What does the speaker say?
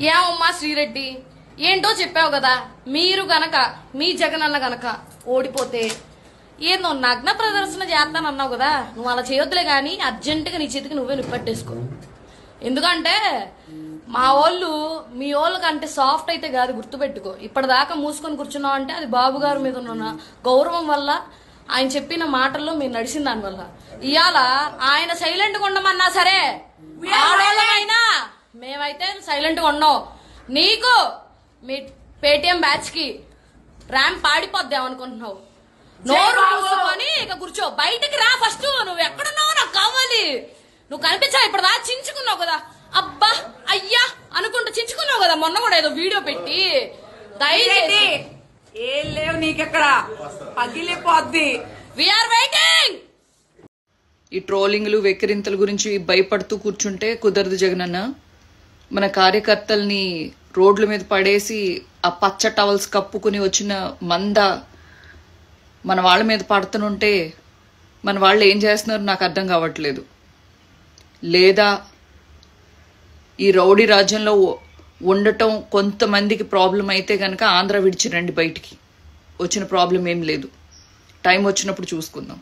ఏమమ్మా శ్రీరెడ్డి, ఏంటో చెప్పావు కదా, మీరు గనక మీ జగనన్న గనక ఓడిపోతే ఏందో నగ్న ప్రదర్శన చేస్తానన్నావు కదా, నువ్వు అలా చేయొద్దులే గాని అర్జెంటుగా నీ చేతికి నువ్వే నిప్పట్టేసుకో. ఎందుకంటే మా వాళ్ళు మీ వాళ్ళకంటే సాఫ్ట్ అయితే కాదు, గుర్తుపెట్టుకో. ఇప్పటిదాకా మూసుకొని కూర్చున్నావు అంటే అది బాబు గారి మీద ఉన్న గౌరవం వల్ల, ఆయన చెప్పిన మాటల్లో మీరు నడిచిన దాని వల్ల. ఇవాళ ఆయన సైలెంట్ గా ఉండమన్నా సరే ఆడవాళ్ళమైనా మేమైతే సైలెంట్ గా ఉన్నాం. నీకు మీ పేటిఎం బ్యాచ్ కి ర్యాంప్ పాడిపోద్దామనుకుంటున్నావు. నోరు మూసుకొని ఇక కూర్చో, బయటికి రా. ఫస్ట్ నువ్వు ఎక్కడున్నావు నాకు కావాలి. నువ్వు కనిపించావు, ఇప్పుడు దా చించుకున్నావు కదా, అబ్బా అయ్యా అనుకుంటూ చించుకున్నావు కదా మొన్న కూడా ఏదో వీడియో పెట్టి. దయచేసి ఏం లేవు నీకెక్కడ, పగిలిపోద్ది. We are waiting. ఈ ట్రోలింగ్లు వెక్కిరింతల గురించి భయపడుతూ కూర్చుంటే కుదరదు జగనన్న. మన కార్యకర్తల్ని రోడ్ల మీద పడేసి ఆ పచ్చ టవల్స్ కప్పుకుని వచ్చిన మంద మన వాళ్ళ మీద పడుతుంటే మన వాళ్ళు ఏం చేస్తున్నారు నాకు అర్థం కావట్లేదు. లేదా ఈ రౌడీ రాజ్యంలో ఉండటం కొంతమందికి ప్రాబ్లం అయితే కనుక ఆంధ్ర విడిచి రండి బయటికి. వచ్చిన ప్రాబ్లం ఏం లేదు, టైం వచ్చినప్పుడు చూసుకుందాం.